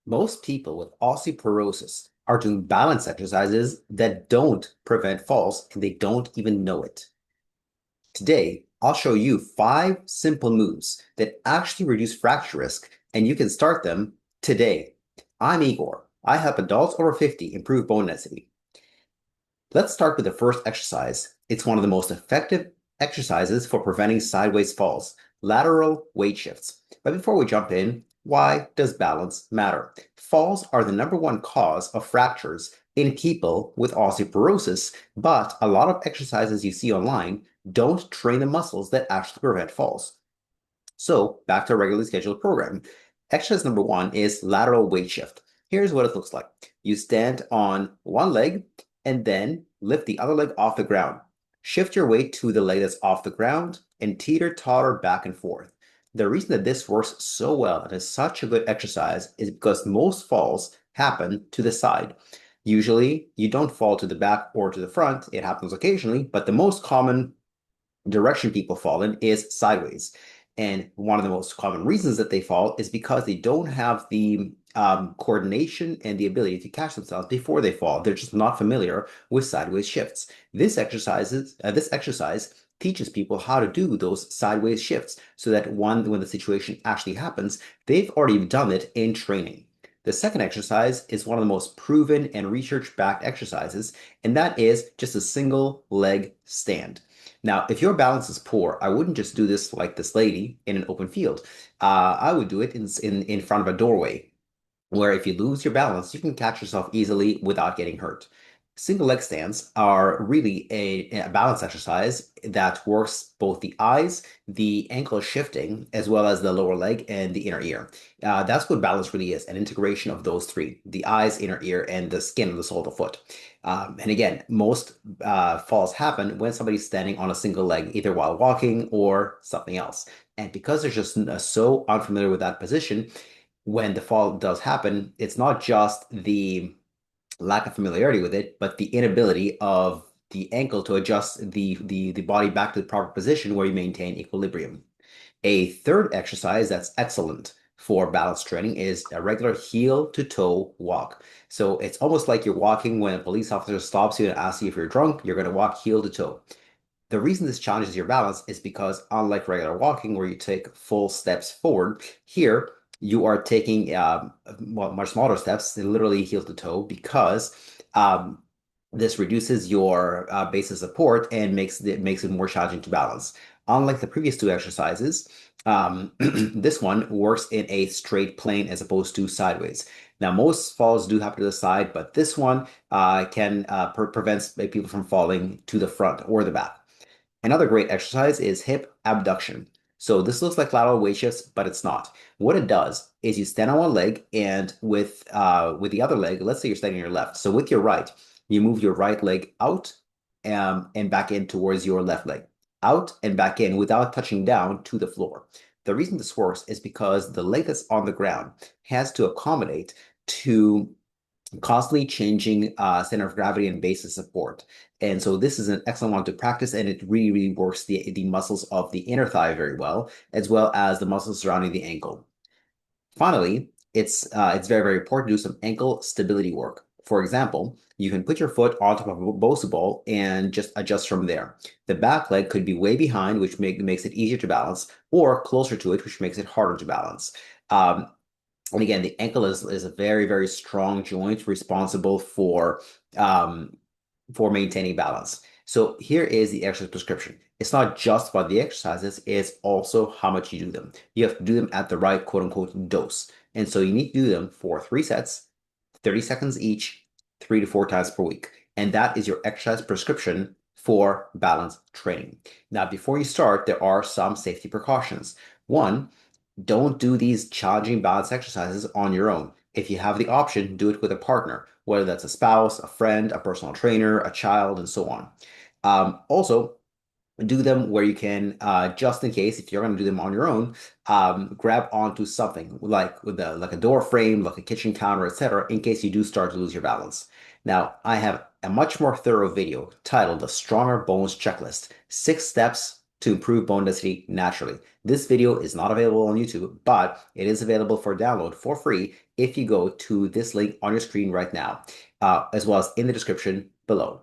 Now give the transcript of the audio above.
Most people with osteoporosis are doing balance exercises that don't prevent falls and they don't even know it. Today, I'll show you 5 simple moves that actually reduce fracture risk, and you can start them today. I'm Igor. I help adults over 50 improve bone density. Let's start with the first exercise. It's one of the most effective exercises for preventing sideways falls, lateral weight shifts. But before we jump in, why does balance matter? Falls are the #1 cause of fractures in people with osteoporosis, but a lot of exercises you see online don't train the muscles that actually prevent falls. So back to our regularly scheduled program. Exercise #1 is lateral weight shift. Here's what it looks like. You stand on one leg and then lift the other leg off the ground. Shift your weight to the leg that's off the ground and teeter-totter back and forth. The reason that this works so well and is such a good exercise is because most falls happen to the side. Usually, you don't fall to the back or to the front. It happens occasionally, but the most common direction people fall in is sideways. And one of the most common reasons that they fall is because they don't have the coordination and the ability to catch themselves before they fall. They're just not familiar with sideways shifts. This exercise teaches people how to do those sideways shifts so that when the situation actually happens, they've already done it in training. The second exercise is one of the most proven and research-backed exercises, and that is just a single leg stand. Now, if your balance is poor, I wouldn't just do this like this lady in an open field. I would do it in front of a doorway, where if you lose your balance, you can catch yourself easily without getting hurt. Single leg stands are really a balance exercise that works both the eyes, the ankle shifting, as well as the lower leg and the inner ear. That's what balance really is, an integration of those three, the eyes, inner ear, and the skin of the sole of the foot. And again, most falls happen when somebody's standing on a single leg, either while walking or something else. And because they're just so unfamiliar with that position, when the fall does happen, it's not just the lack of familiarity with it, but the inability of the ankle to adjust the body back to the proper position where you maintain equilibrium. A third exercise that's excellent for balance training is a regular heel to toe walk. So it's almost like you're walking when a police officer stops you and asks you if you're drunk, you're going to walk heel to toe. The reason this challenges your balance is because unlike regular walking where you take full steps forward, here you are taking much smaller steps, literally heel to toe, because this reduces your base of support and makes it more challenging to balance. Unlike the previous two exercises, this one works in a straight plane as opposed to sideways. Now, most falls do happen to the side, but this one can prevents people from falling to the front or the back. Another great exercise is hip abduction. So this looks like lateral weight shifts, but it's not. What it does is you stand on one leg and with the other leg, let's say you're standing on your left. So with your right, you move your right leg out and back in towards your left leg. Out and back in without touching down to the floor. The reason this works is because the leg that's on the ground has to accommodate to constantly changing center of gravity and base of support. And so this is an excellent one to practice, and it really, really works the muscles of the inner thigh very well as the muscles surrounding the ankle. Finally, it's very, very important to do some ankle stability work. For example, you can put your foot on top of a Bosu ball and just adjust from there. The back leg could be way behind, which makes it easier to balance, or closer to it, which makes it harder to balance. And again, the ankle is a very, very strong joint responsible for maintaining balance. So here is the exercise prescription. It's not just about the exercises, it's also how much you do them. You have to do them at the right quote unquote dose. And so you need to do them for 3 sets, 30 seconds each, 3 to 4 times per week. And that is your exercise prescription for balance training. Now, before you start, there are some safety precautions. One, don't do these challenging balance exercises on your own. If you have the option, do it with a partner, whether that's a spouse, a friend, a personal trainer, a child, and so on. Also, do them where you can, just in case, if you're going to do them on your own, grab onto something like a door frame, like a kitchen counter, etc., in case you do start to lose your balance. Now, I have a much more thorough video titled The Stronger Bones Checklist, 6 steps to improve bone density naturally. This video is not available on YouTube, but it is available for download for free if you go to this link on your screen right now, as well as in the description below.